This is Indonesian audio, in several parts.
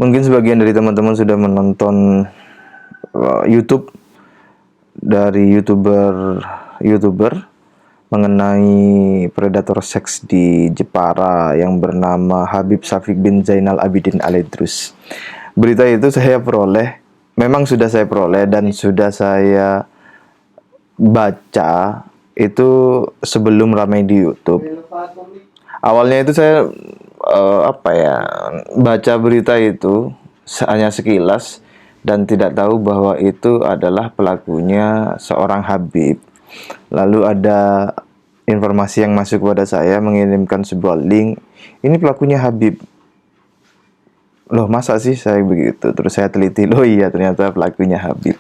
Mungkin sebagian dari teman-teman sudah menonton YouTube dari YouTuber mengenai predator seks di Jepara yang bernama Habib Syafiq bin Zainal Abidin Al-Idrus. Berita itu memang sudah saya peroleh dan sudah saya baca itu sebelum ramai di YouTube. Awalnya itu saya baca berita itu hanya sekilas dan tidak tahu bahwa itu adalah pelakunya seorang Habib. Lalu ada informasi yang masuk kepada saya mengirimkan sebuah link, ini pelakunya Habib. Loh, masa sih saya begitu? Terus saya teliti, loh iya ternyata pelakunya Habib.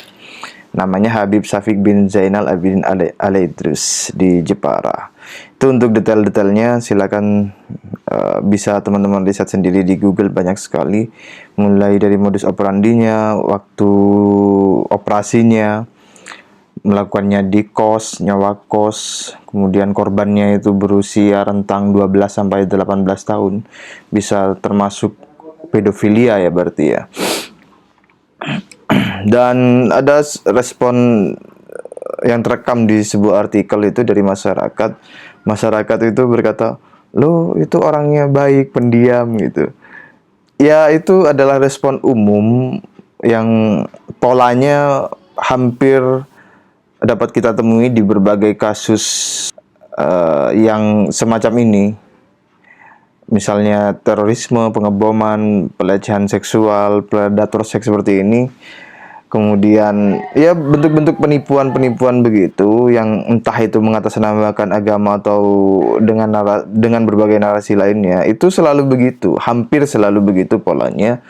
Namanya Habib Syafiq bin Zainal Abidin Al-Idrus di Jepara. Itu untuk detail-detailnya silakan bisa teman-teman riset sendiri di Google, banyak sekali. Mulai dari modus operandinya, waktu operasinya, melakukannya di kos, nyawa kos, kemudian korbannya itu berusia rentang 12 sampai 18 tahun. Bisa termasuk pedofilia ya berarti ya. Dan ada respon yang terekam di sebuah artikel itu dari masyarakat. Masyarakat itu berkata, "Loh, itu orangnya baik, pendiam," gitu. Ya, itu adalah respon umum yang polanya hampir dapat kita temui di berbagai kasus yang semacam ini. Misalnya terorisme, pengeboman, pelecehan seksual, predator seks seperti ini. Kemudian ya bentuk-bentuk penipuan-penipuan begitu yang entah itu mengatasnamakan agama atau dengan berbagai narasi lainnya, itu selalu begitu, hampir selalu begitu polanya.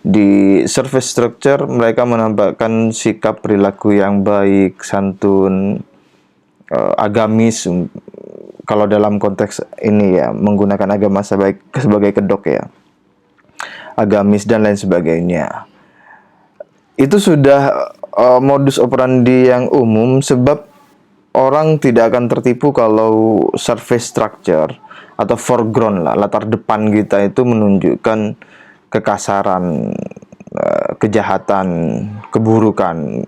Di surface structure mereka menampakkan sikap perilaku yang baik, santun, agamis. Kalau dalam konteks ini ya, menggunakan agama sebagai kedok ya, agamis dan lain sebagainya. Itu sudah modus operandi yang umum, sebab orang tidak akan tertipu kalau surface structure atau foreground lah, latar depan kita itu menunjukkan kekasaran, kejahatan, keburukan.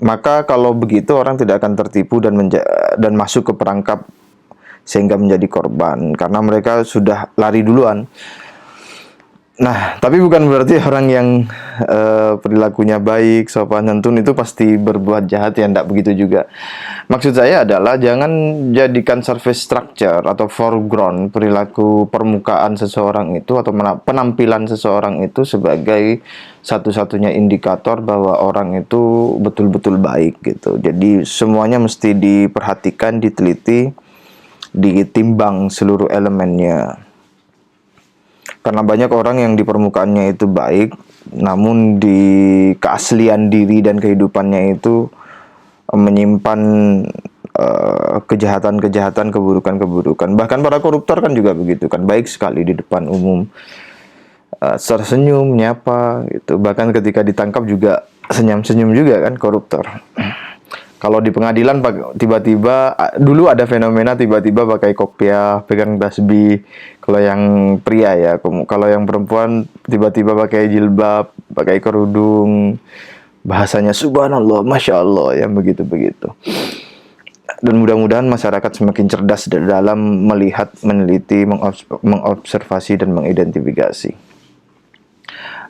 Maka kalau begitu orang tidak akan tertipu dan masuk ke perangkap sehingga menjadi korban, karena mereka sudah lari duluan. Nah, tapi bukan berarti orang yang perilakunya baik, sopan santun itu pasti berbuat jahat, ya, enggak begitu juga. Maksud saya adalah jangan jadikan surface structure atau foreground, perilaku permukaan seseorang itu atau penampilan seseorang itu sebagai satu-satunya indikator bahwa orang itu betul-betul baik gitu. Jadi semuanya mesti diperhatikan, diteliti, ditimbang seluruh elemennya. Karena banyak orang yang di permukaannya itu baik, namun di keaslian diri dan kehidupannya itu menyimpan kejahatan-kejahatan, keburukan-keburukan. Bahkan para koruptor kan juga begitu kan, baik sekali di depan umum, tersenyum, menyapa gitu. Bahkan ketika ditangkap juga senyum-senyum juga kan koruptor. Kalau di pengadilan tiba-tiba dulu ada fenomena tiba-tiba pakai kopiah, pegang tasbih. Kalau yang pria ya, kalau yang perempuan tiba-tiba pakai jilbab, pakai kerudung. Bahasanya subhanallah, masya Allah, yang begitu-begitu. Dan mudah-mudahan masyarakat semakin cerdas dalam melihat, meneliti, mengobservasi dan mengidentifikasi.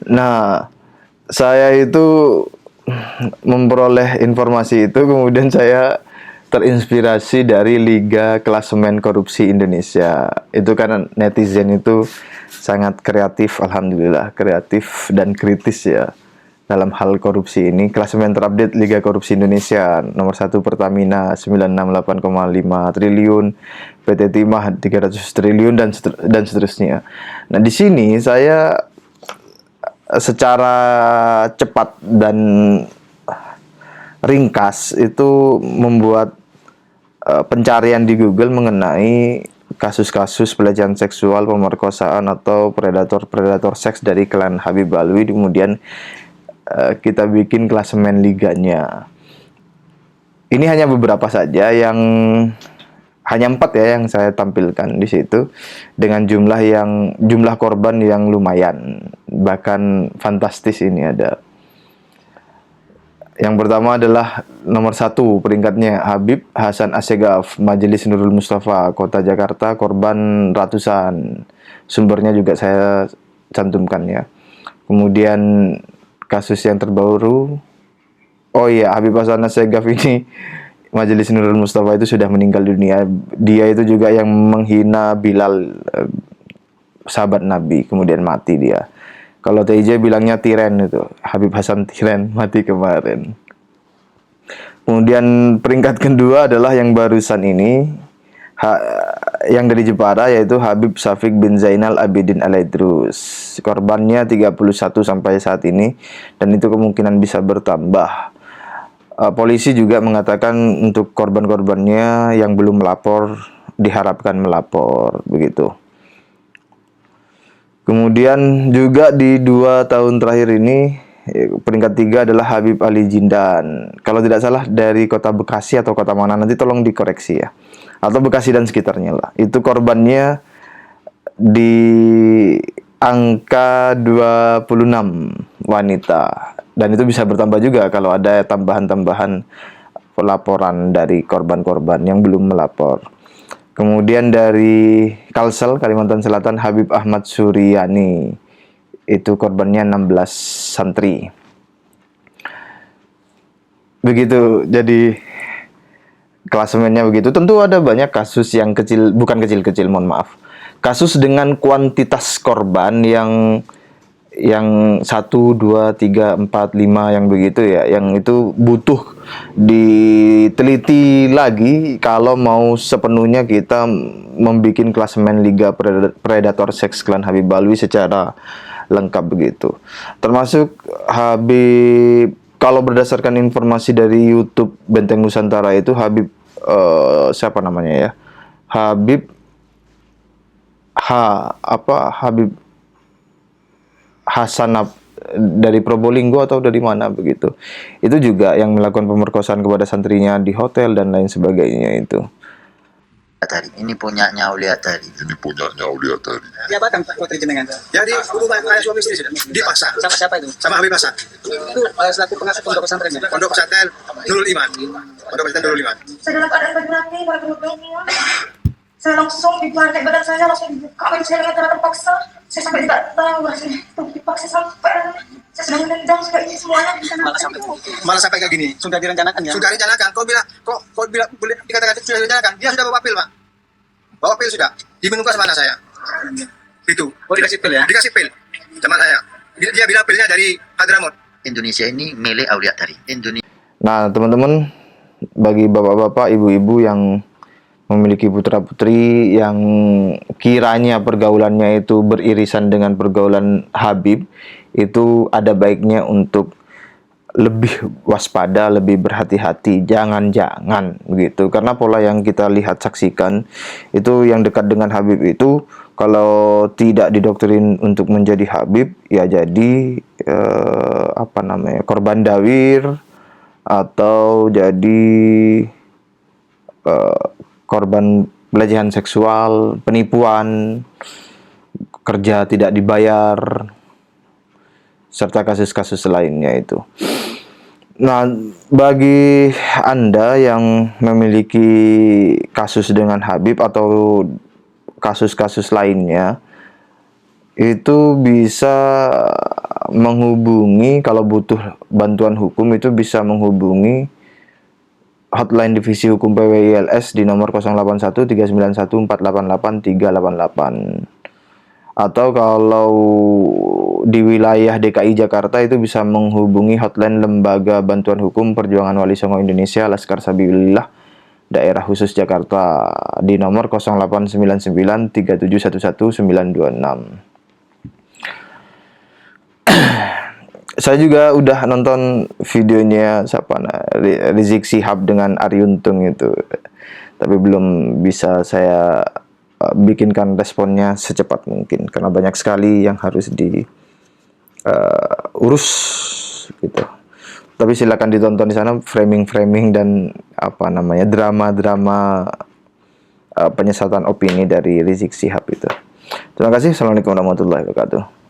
Nah, saya itu memperoleh informasi itu, kemudian saya terinspirasi dari Liga Klasemen Korupsi Indonesia. Itu kan netizen itu sangat kreatif, alhamdulillah, kreatif dan kritis ya dalam hal korupsi ini. Klasemen terupdate Liga Korupsi Indonesia, nomor 1 Pertamina 968,5 triliun, PT Timah 300 triliun dan seterusnya. Nah, di sini saya secara cepat dan ringkas itu membuat pencarian di Google mengenai kasus-kasus pelecehan seksual, pemerkosaan atau predator seks dari klan Habib Alwi. Kemudian kita bikin klasemen liganya. Ini hanya beberapa saja yang hanya 4 ya yang saya tampilkan di situ, dengan jumlah korban yang lumayan, bahkan fantastis. Ini ada yang pertama adalah nomor 1 peringkatnya Habib Hasan Assegaf, Majelis Nurul Mustafa, Kota Jakarta, korban ratusan. Sumbernya juga saya cantumkan ya. Kemudian kasus yang terbaru, oh iya, Habib Hasan Assegaf ini Majelis Nurul Mustafa itu sudah meninggal dunia. Dia itu juga yang menghina Bilal, sahabat Nabi, kemudian mati dia. Kalau TJ bilangnya tiren itu, Habib Hasan tiren, mati kemarin. Kemudian peringkat kedua adalah yang barusan ini, yang dari Jepara, yaitu Habib Syafiq bin Zainal Abidin Alaidrus. Korbannya 31 sampai saat ini, dan itu kemungkinan bisa bertambah. Polisi juga mengatakan untuk korban-korbannya yang belum melapor diharapkan melapor, begitu. Kemudian juga di 2 tahun terakhir ini, peringkat 3 adalah Habib Ali Jindan. Kalau tidak salah dari kota Bekasi atau kota mana, nanti tolong dikoreksi ya. Atau Bekasi dan sekitarnya lah. Itu korbannya di angka 26 wanita. Dan itu bisa bertambah juga kalau ada tambahan-tambahan laporan dari korban-korban yang belum melapor. Kemudian dari Kalsel, Kalimantan Selatan, Habib Ahmad Suryani. Itu korbannya 16 santri. Begitu, jadi klasemennya begitu. Tentu ada banyak kasus yang kecil, bukan kecil-kecil, mohon maaf. Kasus dengan kuantitas korban yang 1, 2, 3, 4, 5 yang begitu ya, yang itu butuh diteliti lagi kalau mau sepenuhnya kita membuat klasemen Liga Predator Seks Klan Habib Alwi secara lengkap begitu. Termasuk Habib, kalau berdasarkan informasi dari YouTube Benteng Nusantara itu Habib siapa namanya ya? Habib Hasan dari Probolinggo atau dari mana begitu. Itu juga yang melakukan pemerkosaan kepada santrinya di hotel dan lain sebagainya itu. Tadi ini punyanya Aulia tadi. Siapa kan Pak Putri jenengan? Jadi hubungan ayah suami istri sudah dipaksa. Sama siapa itu? Sama Habib Hasan. Itu selaku pengasuh pondok pesantren. Pondok pesantren Nurul Iman. Pondok pesantren Nurul Iman. Saya dalam keadaan bergerak bergerak. Saya langsung dibuarkan badan saya langsung dibuka, saya dengan terpaksa. Saya sampai tidak tahu rasanya itu dipaksa sampai saya sedang menendang sudah ini semuanya di sana. Malah sampai kayak gini. Sudah direncanakan ya? Sudah direncanakan. Kau bilang boleh dikatakan sudah direncanakan. Dia sudah bawa pil, Pak. Bawa pil sudah. Diminumkan sama anak saya. Itu. Oh, dikasih pil ya? Dikasih pil sama saya. Dia bilang pilnya dari Hadramaut. Indonesia ini milik Aulia tadi. Indonesia. Nah, teman-teman, bagi bapak-bapak, ibu-ibu yang memiliki putra-putri yang kiranya pergaulannya itu beririsan dengan pergaulan Habib, itu ada baiknya untuk lebih waspada, lebih berhati-hati, jangan-jangan begitu. Karena pola yang kita lihat saksikan itu yang dekat dengan Habib itu kalau tidak didoktrin untuk menjadi Habib, ya jadi korban dawir atau jadi korban pelecehan seksual, penipuan, kerja tidak dibayar, serta kasus-kasus lainnya itu. Nah, bagi Anda yang memiliki kasus dengan Habib atau kasus-kasus lainnya, itu bisa menghubungi, kalau butuh bantuan hukum itu bisa menghubungi hotline Divisi Hukum PWILS di nomor 081 391 488 388. Atau kalau di wilayah DKI Jakarta itu bisa menghubungi hotline Lembaga Bantuan Hukum Perjuangan Wali Songo Indonesia Laskar Sabilillah Daerah Khusus Jakarta di nomor 0899 3711 926. Saya juga udah nonton videonya Rizik Syihab dengan Arie Untung itu, tapi belum bisa saya bikinkan responnya secepat mungkin karena banyak sekali yang harus diurus gitu. Tapi silakan ditonton di sana framing-framing dan drama-drama penyesatan opini dari Rizik Syihab itu. Terima kasih. Assalamualaikum warahmatullahi wabarakatuh.